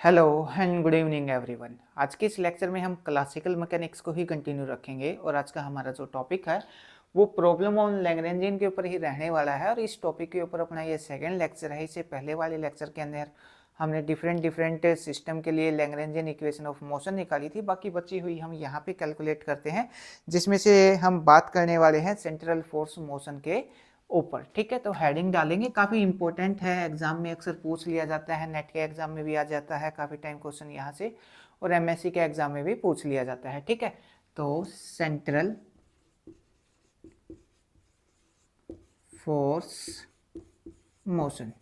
Hello and good evening everyone. आज के इस लेक्चर में हम क्लासिकल मैकेनिक्स को ही कंटिन्यू रखेंगे और आज का हमारा जो टॉपिक है वो प्रॉब्लम ऑन लैग्रेंजियन के ऊपर ही रहने वाला है। और इस टॉपिक के ऊपर अपना ये सेकंड लेक्चर है। इससे पहले वाले लेक्चर के अंदर हमने डिफरेंट सिस्टम के लिए लैग्रेंजियन इक्वेशन ऑफ मोशन निकाली थी, बाकी बची हुई हम यहाँ पे कैलकुलेट करते हैं, जिसमें से हम बात करने वाले हैं सेंट्रल फोर्स मोशन के ऊपर। ठीक है, तो हेडिंग डालेंगे, काफी इंपॉर्टेंट है, एग्जाम में अक्सर पूछ लिया जाता है, नेट के एग्जाम में भी आ जाता है काफी टाइम क्वेश्चन यहाँ से, और एमएससी के एग्जाम में भी पूछ लिया जाता है। ठीक है, तो सेंट्रल फोर्स मोशन।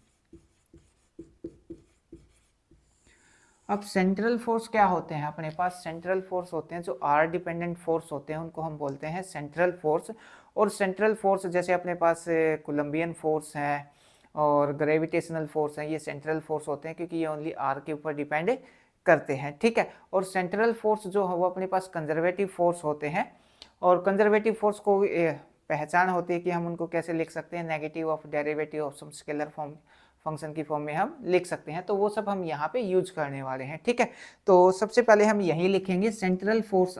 अब सेंट्रल फोर्स क्या होते हैं? अपने पास सेंट्रल फोर्स होते हैं जो आर डिपेंडेंट फोर्स होते हैं, उनको हम बोलते हैं सेंट्रल फोर्स। और सेंट्रल फोर्स जैसे अपने पास कोलंबियन फोर्स है और ग्रेविटेशनल फोर्स है, ये सेंट्रल फोर्स होते हैं क्योंकि ये ओनली आर के ऊपर डिपेंड करते हैं। ठीक है, और सेंट्रल फोर्स जो है वो अपने पास कंजर्वेटिव फोर्स होते हैं। और कंजर्वेटिव फोर्स को पहचान होती है कि हम उनको कैसे लिख सकते हैं, negative of derivative of some scalar form function की फॉर्म में हम लिख सकते हैं। तो वो सब हम यहाँ पे यूज करने वाले हैं। ठीक है, तो सबसे पहले हम यही लिखेंगे, central force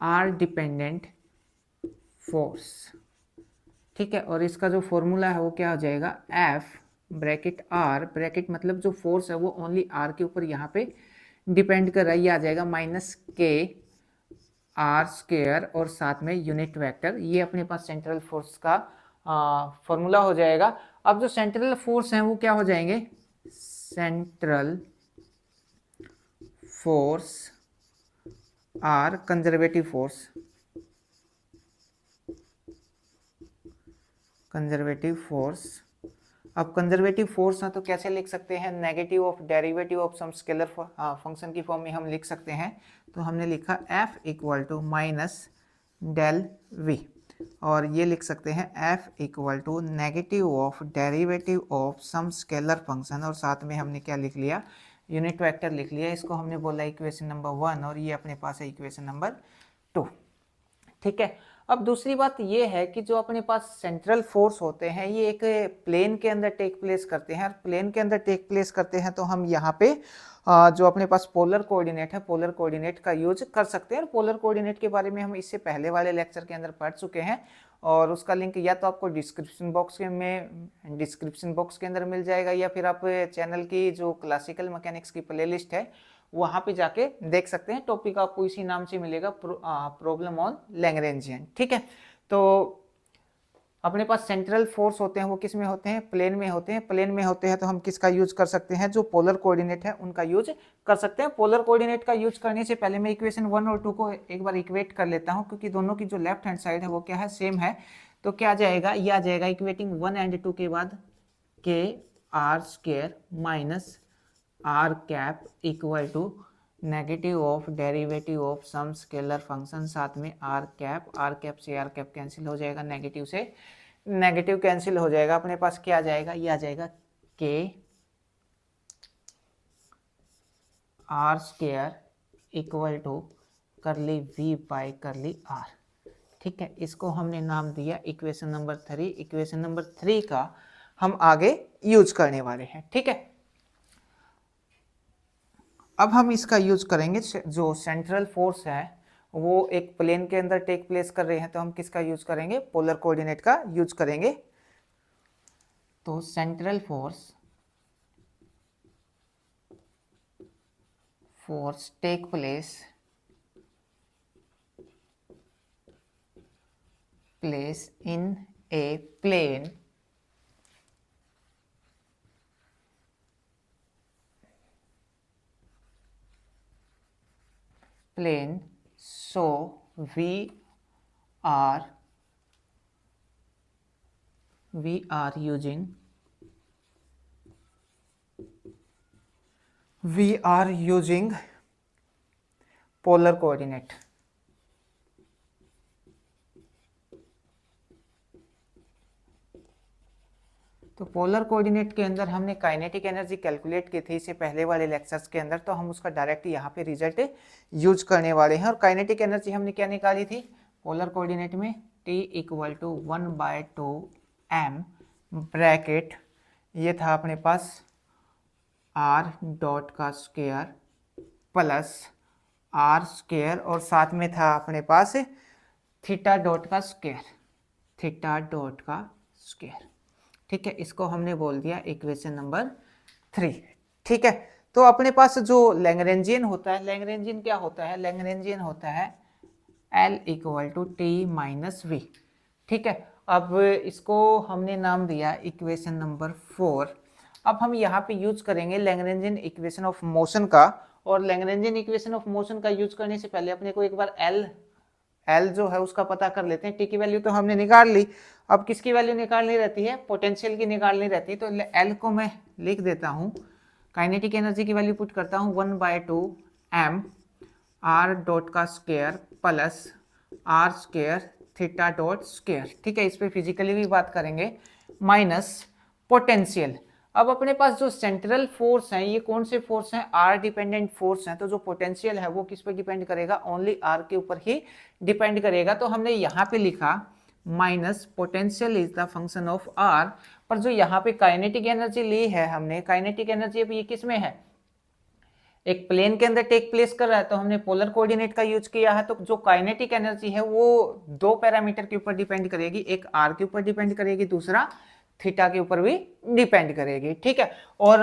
or dependent force. ठीक है, और इसका जो फॉर्मूला है वो क्या हो जाएगा, एफ ब्रैकेट आर, ब्रैकेट मतलब जो फोर्स है वो ओनली आर के ऊपर यहाँ पे डिपेंड कर रहा है, ये आ जाएगा माइनस के आर स्क्वायर और साथ में यूनिट वेक्टर। ये अपने पास सेंट्रल फोर्स का फॉर्मूला हो जाएगा। अब जो सेंट्रल फोर्स है वो क्या हो जाएंगे, central force are conservative force, conservative force. अब कंजर्वेटिव फोर्स है तो कैसे लिख सकते हैं, negative of derivative of some scalar function की फॉर्म में हम लिख सकते हैं। तो हमने लिखा F equal to minus del V, और ये लिख सकते हैं F equal to negative of derivative of some scalar function, और साथ में हमने क्या लिख लिया, यूनिट वेक्टर लिख लिया। इसको हमने बोला इक्वेशन नंबर 1 और ये अपने पास है इक्वेशन नंबर 2। ठीक है, अब दूसरी बात ये है कि जो अपने पास सेंट्रल फोर्स होते हैं ये एक प्लेन के अंदर टेक प्लेस करते हैं। प्लेन के अंदर टेक प्लेस करते हैं तो हम यहाँ पे जो अपने पास पोलर कोऑर्डिनेट है, पोलर कोऑर्डिनेट का यूज कर सकते हैं। और पोलर कोऑर्डिनेट के बारे में हम इससे पहले वाले लेक्चर के अंदर पढ़ चुके हैं, और उसका लिंक या तो आपको डिस्क्रिप्शन बॉक्स के अंदर मिल जाएगा, या फिर आप चैनल की जो क्लासिकल मैकेनिक्स की प्लेलिस्ट है वहां पे जाके देख सकते हैं। टॉपिक आपको इसी नाम से मिलेगा, प्रॉब्लम ऑन लैग्रेंजियन। ठीक है, तो अपने पास सेंट्रल फोर्स होते हैं वो किस में होते हैं, प्लेन में होते हैं। प्लेन में होते हैं तो हम किसका यूज कर सकते हैं, जो पोलर कोऑर्डिनेट है उनका यूज कर सकते हैं। पोलर कोऑर्डिनेट का यूज करने से पहले मैं इक्वेशन 1 और 2 को एक बार इक्वेट कर लेता हूं, क्योंकि दोनों की जो लेफ्ट हैंड साइड है वो क्या है, सेम है। तो क्या आ जाएगा, ये आ जाएगा इक्वेटिंग 1 एंड 2 के बाद के r square minus r cap equal to negative of derivative of some scalar function, साथ में आर कैप से आर कैप कैंसिल हो जाएगा, नेगेटिव से नेगेटिव कैंसिल हो जाएगा। अपने पास क्या आ जाएगा, ये आ जाएगा के आर स्क्वायर इक्वल टू करली वी बाई करली आर। ठीक है, इसको हमने नाम दिया इक्वेशन नंबर 3। इक्वेशन नंबर 3 का हम आगे यूज करने वाले हैं। ठीक है, अब हम इसका यूज करेंगे, जो सेंट्रल फोर्स है वो एक प्लेन के अंदर टेक प्लेस कर रहे हैं, तो हम किसका यूज करेंगे, पोलर कोऑर्डिनेट का यूज करेंगे। तो central force take place in a plane so we are using polar coordinate। तो पोलर कोऑर्डिनेट के अंदर हमने काइनेटिक एनर्जी कैलकुलेट की थी इससे पहले वाले लेक्चर्स के अंदर, तो हम उसका डायरेक्ट यहाँ पे रिजल्ट यूज करने वाले हैं। और काइनेटिक एनर्जी हमने क्या निकाली थी पोलर कोऑर्डिनेट में, T equal to 1/2 m bracket, ये था अपने पास r डॉट का स्क्वायर प्लस r स्क्वायर और साथ में था अपने पास थीटा डॉट का स्क्वायर, थीटा डॉट का स्क्वायर। ठीक है, इसको हमने बोल दिया इक्वेशन नंबर 3। ठीक है, तो अपने पास जो लैग्रेंजियन होता है, लैग्रेंजियन क्या होता है, लैग्रेंजियन होता है L equal to T minus V. ठीक है, अब इसको हमने नाम दिया इक्वेशन नंबर 4। अब हम यहाँ पे यूज करेंगे लैग्रेंजियन इक्वेशन ऑफ मोशन का, और लैग्रेंजियन इक्वेशन ऑफ मोशन का यूज करने से पहले अपने को एक बार L जो है उसका पता कर लेते हैं। टी की वैल्यू तो हमने निकाल ली, अब किसकी वैल्यू निकालनी रहती है, पोटेंशियल की निकालनी रहती है। तो L को मैं लिख देता हूँ, काइनेटिक एनर्जी की वैल्यू पुट करता हूँ 1/2 m r डॉट का square plus r square theta dot square. ठीक है, इस पे फिजिकली भी बात करेंगे, माइनस पोटेंशियल। अब अपने पास जो सेंट्रल फोर्स है, ये कौन से फोर्स हैं, आर डिपेंडेंट फोर्स हैं, तो जो पोटेंशियल है वो किस पे डिपेंड करेगा, ओनली आर के ऊपर ही डिपेंड करेगा। तो हमने यहाँ पे लिखा minus potential is the function of r, पर जो यहाँ पे काइनेटिक एनर्जी ली है हमने, काइनेटिक एनर्जी अब ये किस में है, एक प्लेन के अंदर टेक प्लेस कर रहा है, तो हमने पोलर कोऑर्डिनेट का यूज किया है। तो जो काइनेटिक एनर्जी है वो दो पैरामीटर के ऊपर डिपेंड करेगी, एक आर के ऊपर डिपेंड करेगी, दूसरा थीटा के ऊपर भी डिपेंड करेगी। ठीक है, और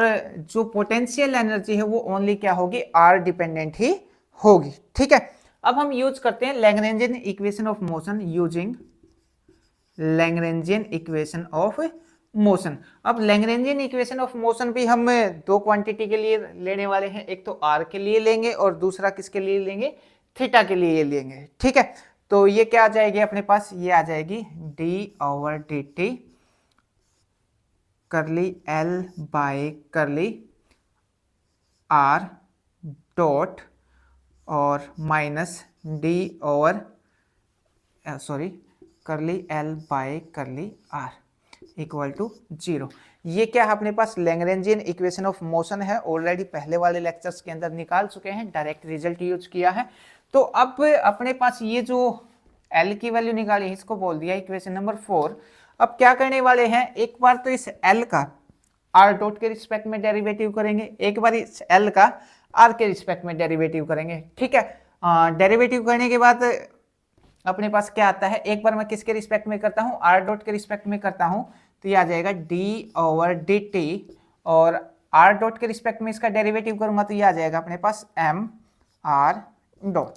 जो पोटेंशियल एनर्जी है वो ओनली क्या होगी, आर डिपेंडेंट ही होगी। ठीक है, अब हम यूज करते हैं Lagrangian equation of motion, using Lagrangian equation of motion. अब लैग्रेंजियन इक्वेशन ऑफ मोशन भी हम दो क्वांटिटी के लिए लेने वाले हैं, एक तो आर के लिए लेंगे और दूसरा किसके लिए लेंगे, थीटा के लिए लेंगे। ठीक है, तो ये क्या आ जाएगी अपने पास, ये आ जाएगी d/dt curly L by curly R dot और minus curly L by curly R equal to 0। ये क्या है अपने पास, लैग्रेंजियन इक्वेशन ऑफ मोशन है, ऑलरेडी पहले वाले लेक्चर्स के अंदर निकाल चुके हैं, डायरेक्ट रिजल्ट यूज किया है। तो अब अपने पास ये जो L की वैल्यू निकाली है, इसको बोल दिया इक्वेशन नंबर 4। अब क्या करने वाले हैं, एक बार तो इस L का R डॉट के रिस्पेक्ट में डेरिवेटिव करेंगे, एक बार इस L का R के रिस्पेक्ट में डेरिवेटिव करेंगे। ठीक है, डेरिवेटिव करने के बाद अपने पास क्या आता है, एक बार मैं किसके रिस्पेक्ट में करता हूँ, R डॉट के रिस्पेक्ट में करता हूँ, तो ये आ जाएगा d/dt, और R डॉट के रिस्पेक्ट में इसका डेरिवेटिव करूंगा तो ये आ जाएगा अपने पास mr डॉट।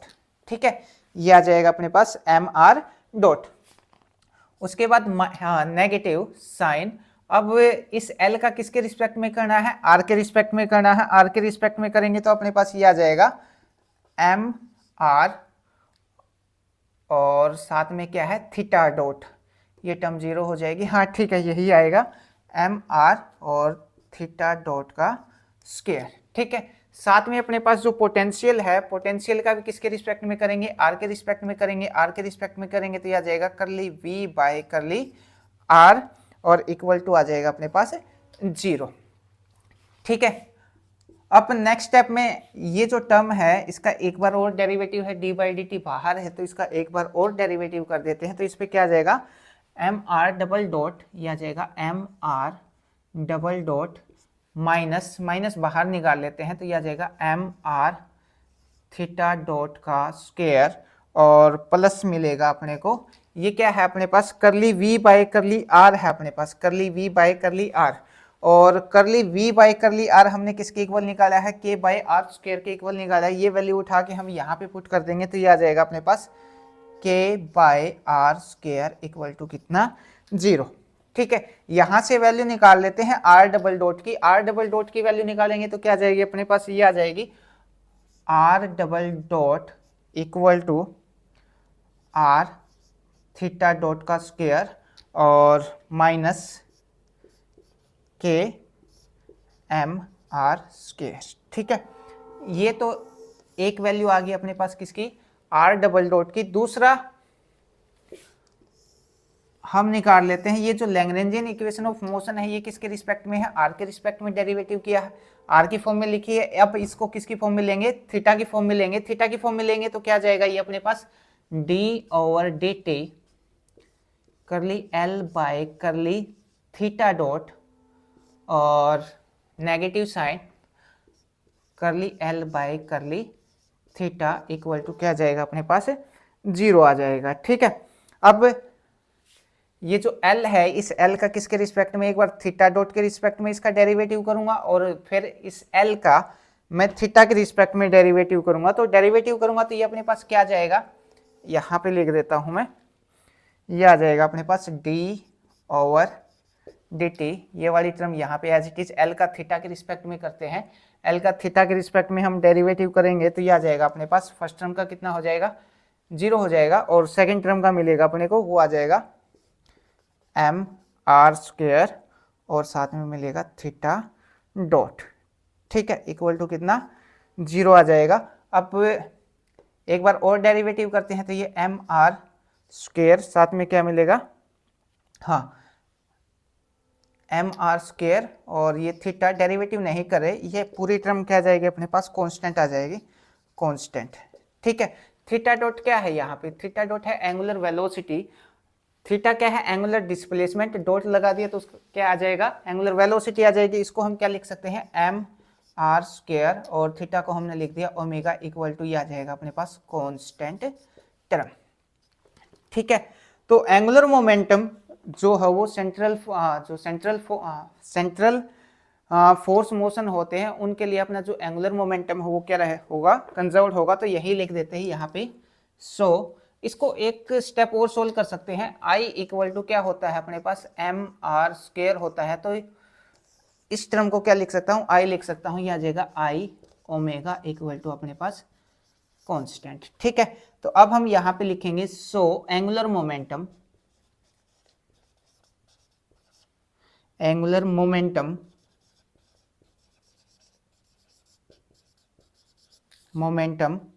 ठीक है, ये आ जाएगा अपने पास mr डॉट। उसके बाद नेगेटिव साइन, अब इस L का किसके रिस्पेक्ट में करना है, R के रिस्पेक्ट में करना है, R के रिस्पेक्ट में करेंगे तो अपने पास ये आ जाएगा mr और साथ में क्या है, थीटा डॉट, ये टर्म 0 हो जाएगी। हाँ ठीक है, यही आएगा mr और थीटा डॉट का स्क्वायर। ठीक है, साथ में अपने पास जो पोटेंशियल है, पोटेंशियल का भी किसके रिस्पेक्ट में करेंगे, आर के रिस्पेक्ट में करेंगे, आर के रिस्पेक्ट में करेंगे तो ये आ जाएगा करली v बाय करली r और इक्वल टू आ जाएगा अपने पास 0। ठीक है, अब नेक्स्ट स्टेप में ये जो टर्म है इसका एक बार और डेरिवेटिव है, d/dt बाहर है तो इसका एक बार और डेरिवेटिव कर देते हैं, तो इस पे क्या आ जाएगा mr डबल डॉट, ये आ जाएगा mr double dot minus minus बाहर निकाल लेते हैं तो ये आ जाएगा mr थीटा डॉट का स्क्वायर और प्लस मिलेगा अपने को, ये क्या है अपने पास, करली v बाय करली r है अपने पास, करली v बाय करली r, और करली v बाय करली r हमने किसके इक्वल निकाला है, k बाय r स्क्वायर के इक्वल निकाला है। ये वैल्यू उठा के हम यहाँ पे पुट कर देंगे तो ये आ जाएगा अपने पास k by r square equal to कितना, 0। ठीक है, यहाँ से वैल्यू निकाल लेते हैं r डबल डॉट की, r डबल डॉट की वैल्यू निकालेंगे तो क्या आ जाएगी अपने पास, ये आ जाएगी r double dot equal to r theta dot का स्क्वायर और माइनस k mr स्क्वायर। ठीक है, ये तो एक वैल्यू आ गई अपने पास किसकी, r डबल डॉट की। दूसरा हम निकाल लेते हैं ये जो लैग्रेंजियन इक्वेशन ऑफ मोशन है, ये किसके रिस्पेक्ट में है, r के रिस्पेक्ट में डेरिवेटिव किया है, r की फॉर्म में लिखी है। अब इसको किसकी फॉर्म में लेंगे, थीटा की फॉर्म में लेंगे, थीटा की फॉर्म में लेंगे तो क्या जाएगा ये अपने पास d/dt curly L by curly theta dot और negative sign curly L by curly theta equal to क्या जाएगा अपने पास 0 आ जाएगा। ठीक है, अब ये जो L है इस L का किसके रिस्पेक्ट में, एक बार थीटा डॉट के रिस्पेक्ट में इसका डेरिवेटिव करूंगा और फिर इस L का मैं थीटा के रिस्पेक्ट में डेरिवेटिव करूंगा। तो डेरिवेटिव करूंगा तो ये अपने पास क्या जाएगा, यहाँ पे लिख देता हूं मैं, ये आ जाएगा अपने पास डी ओवर डी टी, ये वाली टर्म यहाँ पे एज इट इज L का थीटा के रिस्पेक्ट में करते हैं, L का थीटा के रिस्पेक्ट में हम डेरिवेटिव करेंगे तो ये आ जाएगा अपने पास, फर्स्ट टर्म का कितना हो जाएगा 0 हो जाएगा और सेकेंड टर्म का मिलेगा अपने को, वो आ जाएगा एम आर स्क्वायर और साथ में मिलेगा थीटा डॉट। ठीक है, इक्वल टू कितना 0 आ जाएगा। अब एक बार और डेरिवेटिव करते हैं तो ये एम आर स्क्वायर साथ में क्या मिलेगा, हाँ एम आर स्क्वायर और ये थीटा डेरिवेटिव नहीं करे, ये पूरी टर्म क्या जाएगी अपने पास कांस्टेंट आ जाएगी, कांस्टेंट। ठीक है, थीटा डॉट क्या है यहाँ पे, थीटा डॉट है एंगुलर वेलोसिटी, थीटा क्या है एंगुलर डिस्प्लेसमेंट, डॉट लगा दिया तो क्या आ जाएगा एंगुलर वेलोसिटी आ जाएगी। इसको हम क्या लिख सकते हैं एम आर स्क्वायर और थीटा को हमने लिख दिया ओमेगा इक्वल टू, ये आ जाएगा अपने पास कांस्टेंट टर्म। ठीक है, तो एंगुलर मोमेंटम जो है वो सेंट्रल फोर्स मोशन होते हैं उनके लिए अपना जो एंगुलर मोमेंटम है वो क्या रहे होगा, कंजर्व्ड होगा, तो यही लिख देते हैं यहाँ पे। सो इसको एक स्टेप और सोल्व कर सकते हैं, I इक्वल टू क्या होता है अपने पास एम आर स्क्वायर होता है, तो इस टर्म को क्या लिख सकता हूँ I लिख सकता हूँ, ये आ जाएगा I ओमेगा इक्वल टू अपने पास कांस्टेंट। ठीक है, तो अब हम यहाँ पे लिखेंगे so angular momentum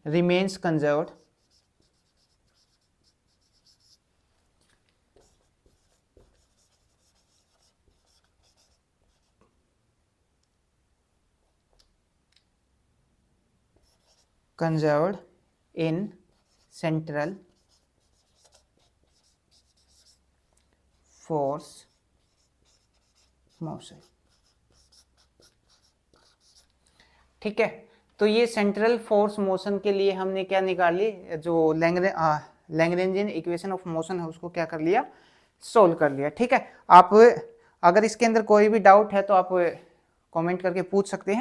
remains conserved in central force motion। ठीक है, तो ये सेंट्रल फोर्स मोशन के लिए हमने क्या निकाल ली, जो लैग्रेंजियन इक्वेशन ऑफ मोशन है उसको क्या कर लिया, सोल्व कर लिया। ठीक है, आप अगर इसके अंदर कोई भी डाउट है तो आप कमेंट करके पूछ सकते हैं।